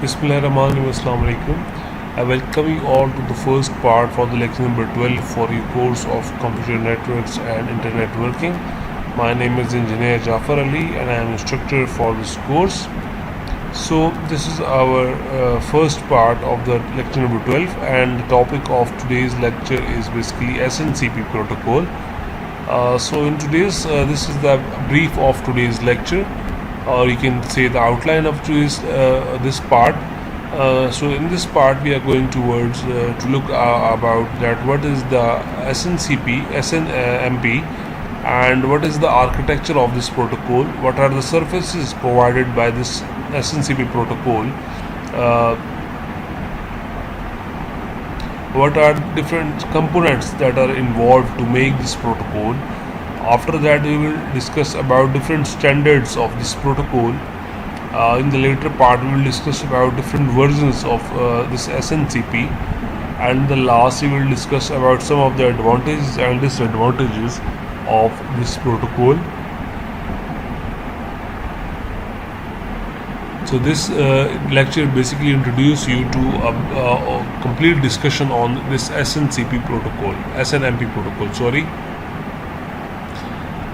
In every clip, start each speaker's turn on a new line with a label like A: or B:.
A: Bismillahirrahmanirrahim. Assalamu alaikum. I welcome you all to the first part for the lecture number 12 for your course of Computer Networks and Internet Working. My name is Engineer Jafar Ali and I am instructor for this course. So this is our first part of the lecture number 12, and the topic of today's lecture is basically SNCP protocol. So in today's this is the brief of today's lecture, or you can say the outline of today's this part. So in this part we are going towards to look about that what is the SNMP, and what is the architecture of this protocol, what are the services provided by this SNCP protocol, uh, what are different components that are involved to make this protocol. After that we will discuss about different standards of this protocol. In the later part we will discuss about different versions of this SNCP, and the last we will discuss about some of the advantages and disadvantages of this protocol. So this lecture basically introduce you to a complete discussion on this SNCP protocol, SNMP protocol, sorry.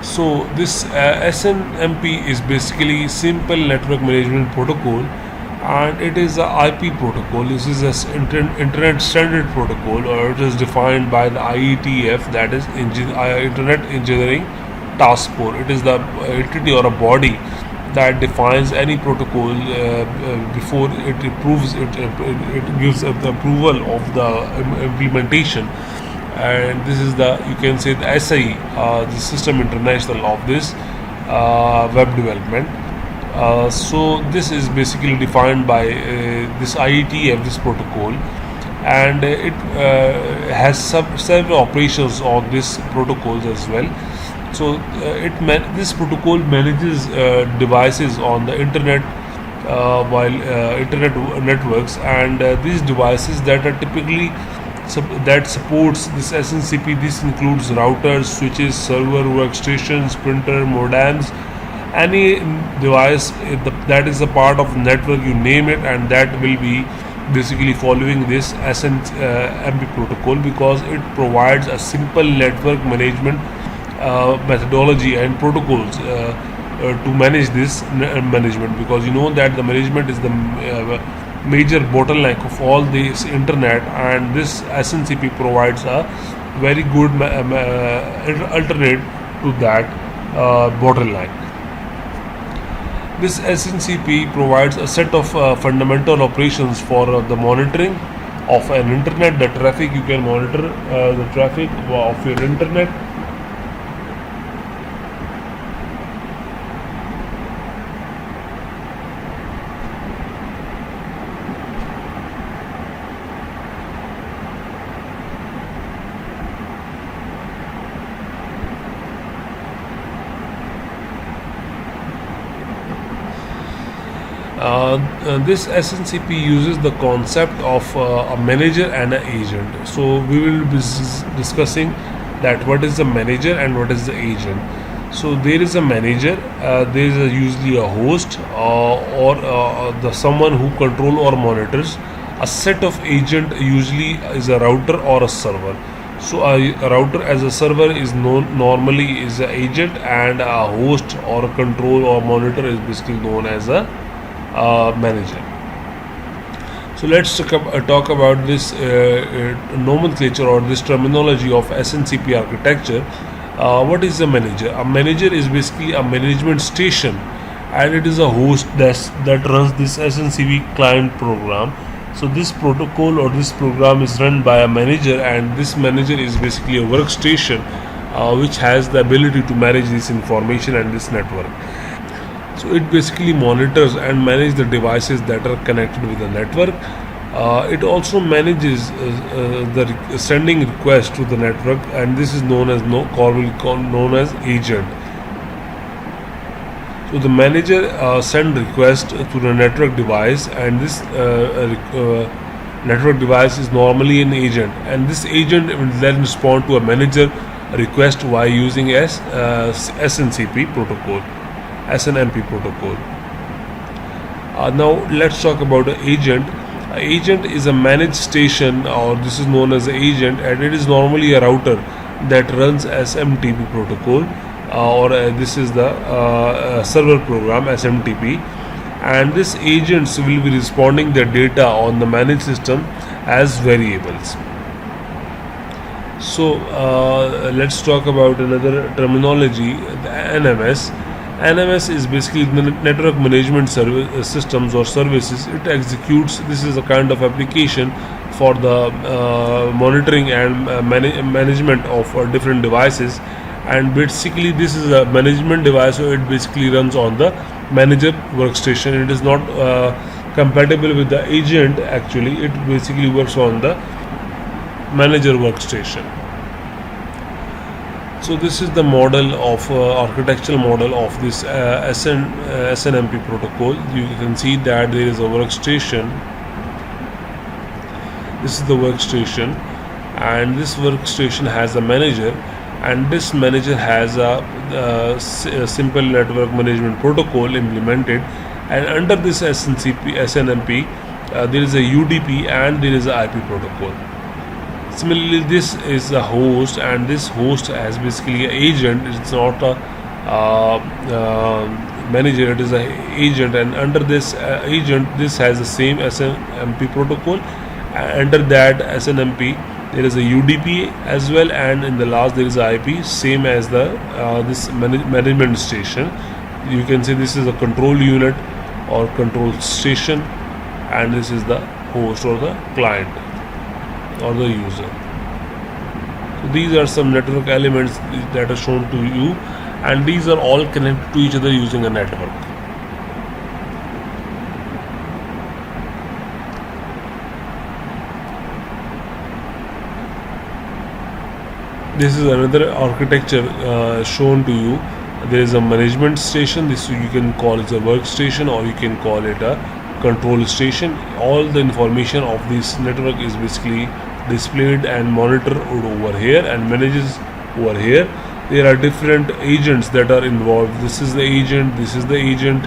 A: So this SNMP is basically Simple Network Management Protocol, and it is a IP protocol. This is an Internet Standard Protocol, or it is defined by the IETF, that is Internet Engineering Task Force. It is the entity or a body that defines any protocol before it approves it gives the approval of the implementation. And this is the, you can say, the SI, the System International of this web development. So this is basically defined by this IETF, this protocol, and it has several operations on this protocols as well. So this protocol manages devices on the internet, while internet networks, and these devices that are typically that supports this SNCP. This includes routers, switches, server, workstations, printer, modems, any device that is a part of the network, you name it, and that will be basically following this SNMP protocol, because it provides a simple network management methodology and protocols to manage this management, because you know that the management is the major bottleneck of all this internet, and this SNCP provides a very good alternate to that bottleneck. This SNCP provides a set of fundamental operations for the monitoring of an internet, the traffic. You can monitor the traffic of your internet. This SNCP uses the concept of a manager and an agent. So we will be discussing that what is the manager and what is the agent. So there is a manager, there is usually a host, or the someone who control or monitors. A set of agent usually is a router or a server. So a router as a server is known normally is an agent, and a host or a control or monitor is basically known as a manager. So let's talk about this nomenclature or this terminology of SNCP architecture. What is a manager? A manager is basically a management station, and it is a host that runs this SNCP client program. So this protocol or this program is run by a manager, and this manager is basically a workstation which has the ability to manage this information and this network. So it basically monitors and manages the devices that are connected with the network. It also manages the sending requests to the network, and this is known as known as agent. So the manager send request to the network device, and this network device is normally an agent, and this agent will then respond to a manager request while using SNCP protocol. SNMP protocol. Now let's talk about an agent. Agent is a managed station, or this is known as an agent, and it is normally a router that runs SMTP protocol, or this is the server program SMTP, and these agents will be responding the data on the managed system as variables. So let's talk about another terminology, the NMS. NMS is basically the network management systems or services. It executes. This is a kind of application for the monitoring and management of different devices. And basically, this is a management device, so it basically runs on the manager workstation. It is not compatible with the agent. Actually, it basically works on the manager workstation. So this is the model of architectural model of this SNMP protocol. You can see that there is a workstation. This is the workstation, and this workstation has a manager, and this manager has a simple network management protocol implemented, and under this SNMP there is a UDP and there is a IP protocol. Similarly, this is a host, and this host has basically an agent. It's not a manager, it is an agent, and under this agent, this has the same SNMP protocol. Under that SNMP, there is a UDP as well, and in the last there is a IP, same as the this management station. You can see this is a control unit or control station, and this is the host or the client or the user. So these are some network elements that are shown to you, and these are all connected to each other using a network. This is another architecture shown to you. There is a management station. This you can call it a workstation, or you can call it a control station. All the information of this network is basically displayed and monitored over here and manages over here. There are different agents that are involved. This is the agent, this is the agent.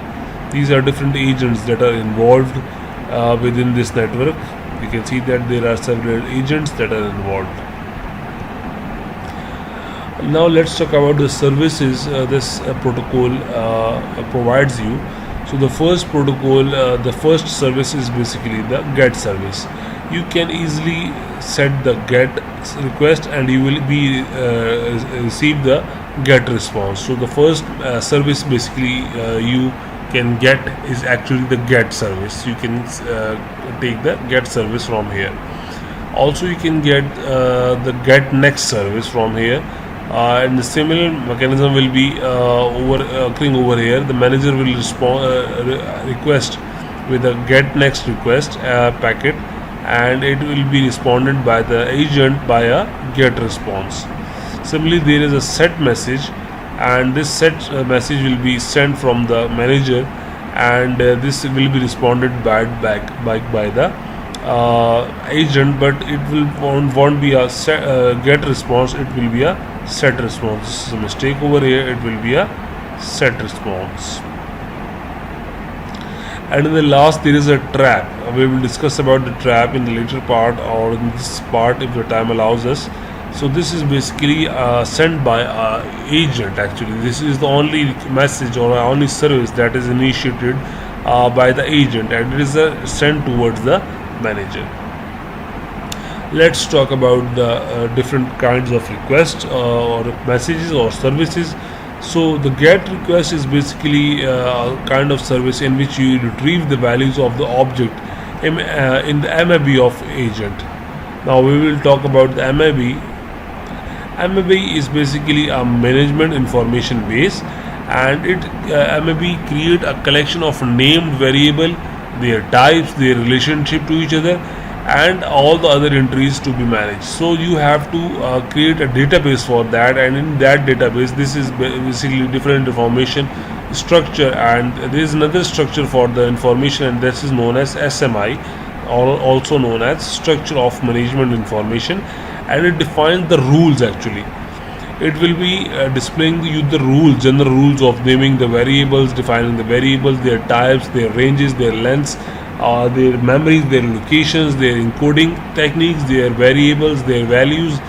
A: These are different agents that are involved within this network. You can see that there are several agents that are involved. Now let's talk about the services this protocol provides you. So the first protocol, the first service is basically the GET service. You can easily set the GET request, and you will be receive the GET response. So the first service basically you can get is actually the GET service. You can take the GET service from here. Also, you can get the GET next service from here. And the similar mechanism will be occurring over here. The manager will request with a get next request packet, and it will be responded by the agent by a get response. Similarly, there is a set message, and this set message will be sent from the manager, and this will be responded back by the agent, but it won't be a get response. It will be a set response. This is a mistake over here. It will be a set response. And in the last, there is a trap. We will discuss about the trap in the later part, or in this part if the time allows us. So this is basically sent by agent. Actually, this is the only message or only service that is initiated by the agent, and it is sent towards the manager. Let's talk about the different kinds of requests or messages or services. So the GET request is basically a kind of service in which you retrieve the values of the object in the MAB of agent. Now we will talk about the MAB. MAB is basically a management information base, and it MAB create a collection of named variable, their types, their relationship to each other, and all the other entries to be managed. So you have to create a database for that, and in that database this is basically different information structure, and there is another structure for the information, and this is known as SMI, or also known as structure of management information, and it defines the rules. Actually, it will be displaying you the rules, general rules of naming the variables, defining the variables, their types, their ranges, their lengths, their memories, their locations, their encoding techniques, their variables, their values.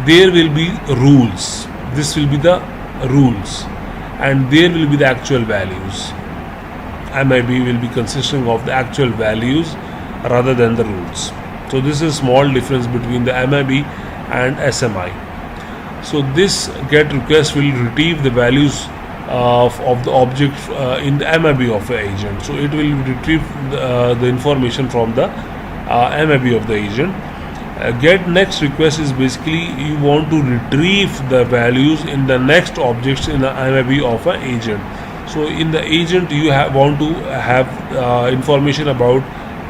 A: There will be rules. This will be the rules, and there will be the actual values. MIB will be consisting of the actual values rather than the rules. So this is small difference between the MIB and SMI. So this get request will retrieve the values of the object in the MIB of the agent. So it will retrieve the information from the MIB of the agent. Get next request is basically you want to retrieve the values in the next objects in the MIB of an agent. So in the agent you want to have information about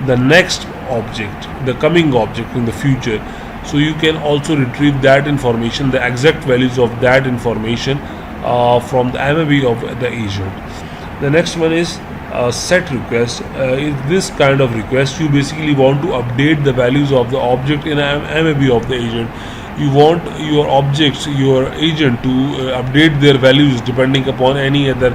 A: the next object, the coming object in the future. So you can also retrieve that information, the exact values of that information from the MIB of the agent. The next one is set request. Is this kind of request you basically want to update the values of the object in MIB of the agent. You want your objects, your agent to update their values depending upon any other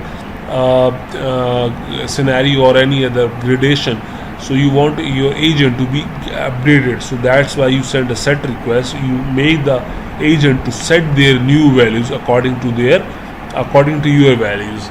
A: scenario or any other gradation. So you want your agent to be updated, so that's why you send a set request. You make the agent to set their new values according to your values.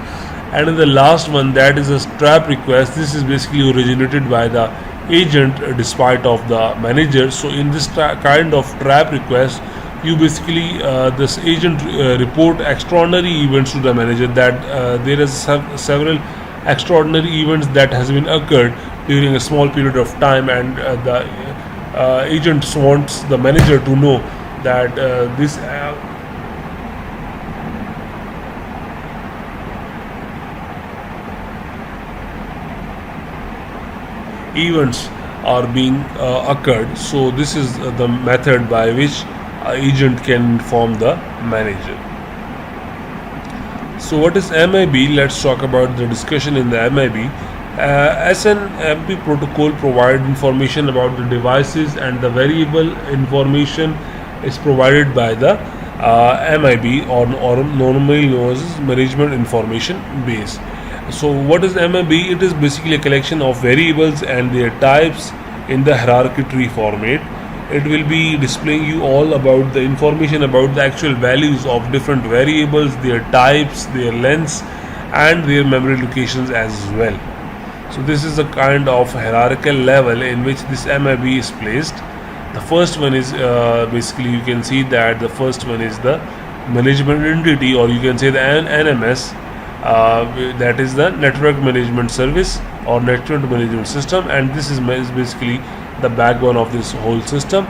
A: And in the last one, that is a trap request. This is basically originated by the agent despite of the manager. So in this kind of trap request, you basically this agent report extraordinary events to the manager, that there is several extraordinary events that has been occurred during a small period of time, and the agent wants the manager to know that this events are being occurred. So this is the method by which agent can inform the manager. So what is MIB? Let's talk about the discussion in the MIB. SNMP protocol provide information about the devices, and the variable information is provided by the MIB, or normally known as management information base. So what is MIB? It is basically a collection of variables and their types in the hierarchy tree format. It will be displaying you all about the information about the actual values of different variables, their types, their lengths, and their memory locations as well. So this is a kind of hierarchical level in which this MIB is placed. The first one is basically you can see that the first one is the management entity, or you can say the NMS, that is the network management service or network management system, and this is basically the backbone of this whole system.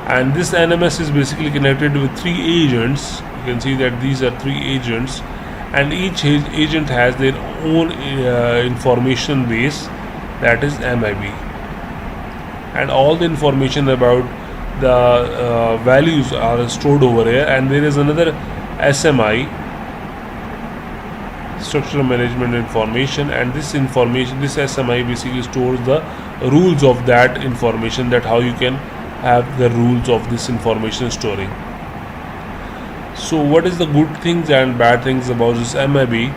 A: And this NMS is basically connected with 3 agents. You can see that these are 3 agents, and each agent has their own information base, that is MIB, and all the information about the values are stored over here. And there is another SMI, structural management information, and this information, this SMI basically stores the rules of that information, that how you can have the rules of this information storing. So what is the good things and bad things about this MIB?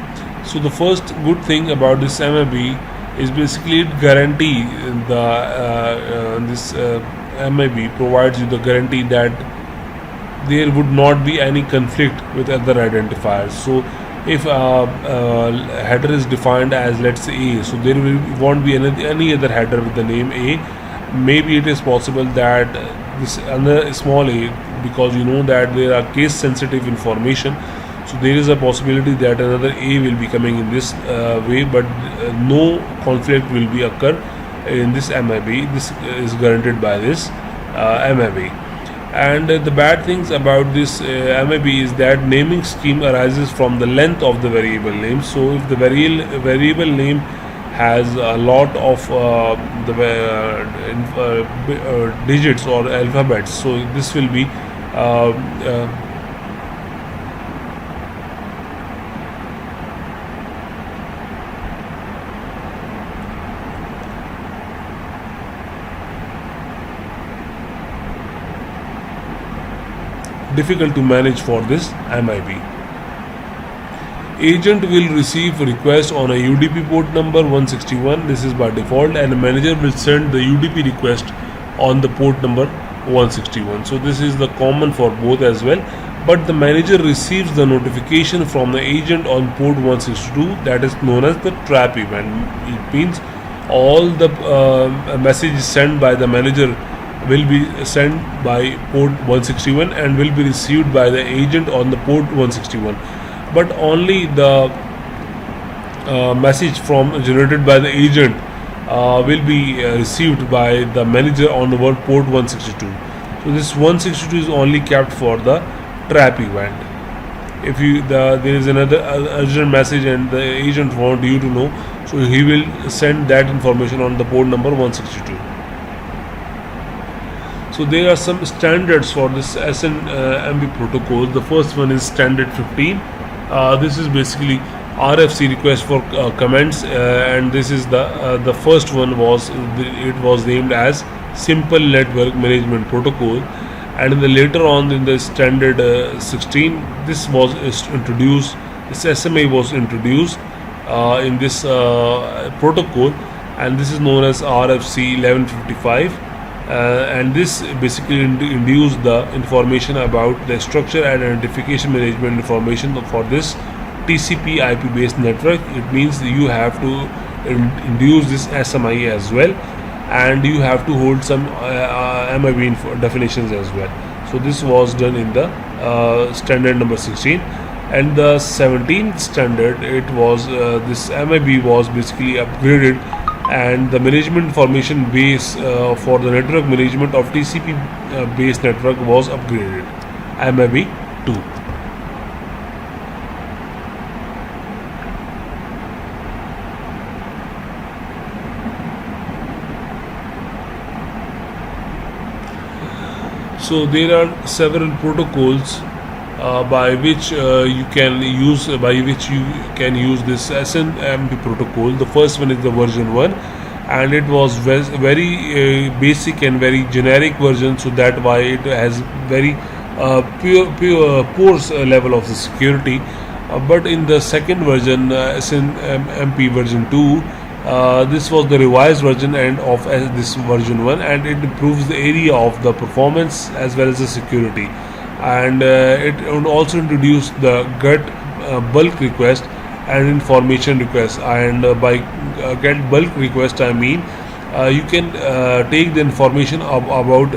A: So the first good thing about this MIB is basically it guarantee this MIB provides you the guarantee that there would not be any conflict with other identifiers. So if header is defined as, let's say, A, so there won't be any other header with the name A. Maybe it is possible that this another small a, because you know that there are case sensitive information, so there is a possibility that another A will be coming in this way, but no conflict will be occur in this MIB. This is guaranteed by this MIB. And the bad things about this MIB is that naming scheme arises from the length of the variable name. So if the variable name has a lot of digits or alphabets, so this will be difficult to manage for this MIB. Agent will receive a request on a UDP port number 161. This is by default, and the manager will send the UDP request on the port number 161. So this is the common for both as well. But the manager receives the notification from the agent on port 162, that is known as the trap event. It means all the messages sent by the manager will be sent by port 161 and will be received by the agent on the port 161. But only the message from generated by the agent will be received by the manager on the port 162. So this 162 is only kept for the trap event. If there is another urgent message and the agent want you to know, so he will send that information on the port number 162. So there are some standards for this SNMP protocol. The first one is standard 15. This is basically RFC request for comments, and this is the first one was named as Simple Network Management Protocol, and in the later on in the standard 16 this was introduced. This SMA was introduced in this protocol, and this is known as RFC 1155. And this basically induced the information about the structure and identification management information for this TCP IP based network. It means you have to induce this SMI as well, and you have to hold some MIB definitions as well. So this was done in the standard number 16. And the 17th standard, it was this MIB was basically upgraded, and the management information base for the network management of TCP based network was upgraded, MIB 2. So there are several protocols by which you can use this SNMP protocol. The first one is the version 1, and it was very basic and very generic version, so that why it has very poor level of the security. But in the second version, SNMP version 2, this was the revised version and of this version 1, and it improves the area of the performance as well as the security. And it also introduced the GET bulk request and information request. And by GET bulk request, I mean you can take the information about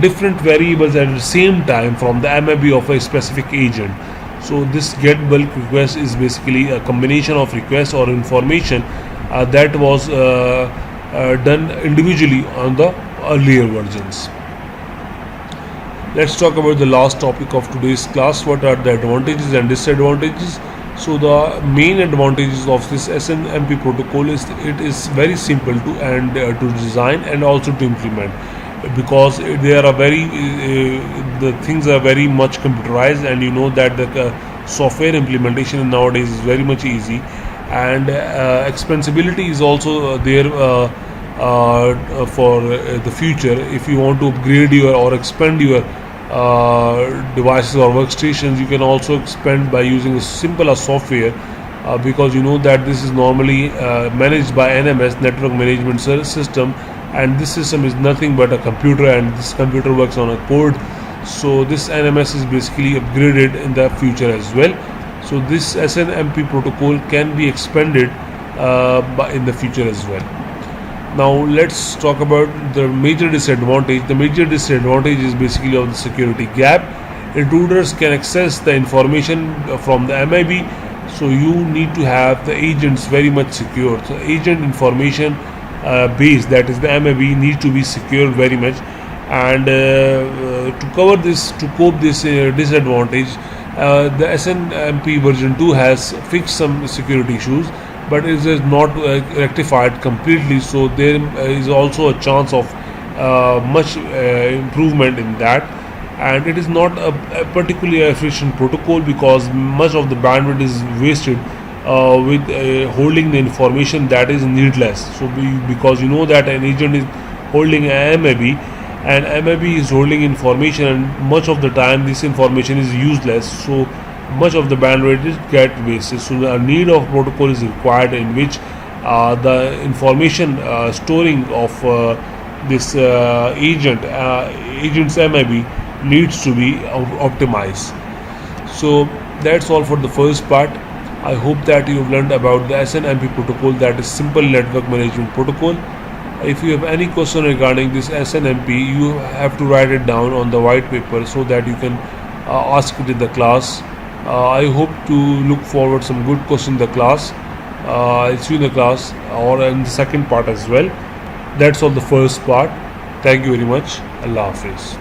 A: different variables at the same time from the MIB of a specific agent. So this GET bulk request is basically a combination of requests or information that was done individually on the earlier versions. Let's talk about the last topic of today's class. What are the advantages and disadvantages? So the main advantages of this SNMP protocol is it is very simple to design and also to implement, because there are the things are very much computerized, and you know that the software implementation nowadays is very much easy, and expensibility is also there for the future. If you want to upgrade or expand your devices or workstations, you can also expand by using a simpler software, because you know that this is normally managed by NMS, Network Management System, and this system is nothing but a computer, and this computer works on a code. So this NMS is basically upgraded in the future as well. So this SNMP protocol can be expanded in the future as well. Now let's talk about the major disadvantage. The major disadvantage is basically of the security gap. Intruders can access the information from the MIB, so you need to have the agents very much secure. So agent information base, that is the MIB, needs to be secured very much. And to cope this disadvantage, the SNMP version 2 has fixed some security issues, but it is not rectified completely. So there is also a chance of much improvement in that, and it is not a particularly efficient protocol, because much of the bandwidth is wasted with holding the information that is needless. So because you know that an agent is holding a MIB, and MIB is holding information, and much of the time this information is useless, so much of the bandwidth is get wasted. So the need of protocol is required in which the information storing of this agent's MIB needs to be optimized. So that's all for the first part. I hope that you've learned about the SNMP protocol, that is Simple Network Management Protocol. If you have any question regarding this SNMP, you have to write it down on the white paper so that you can ask it in the class. I hope to look forward some good questions in the class. I'll see you in the class or in the second part as well. That's all the first part. Thank you very much. Allah Hafiz.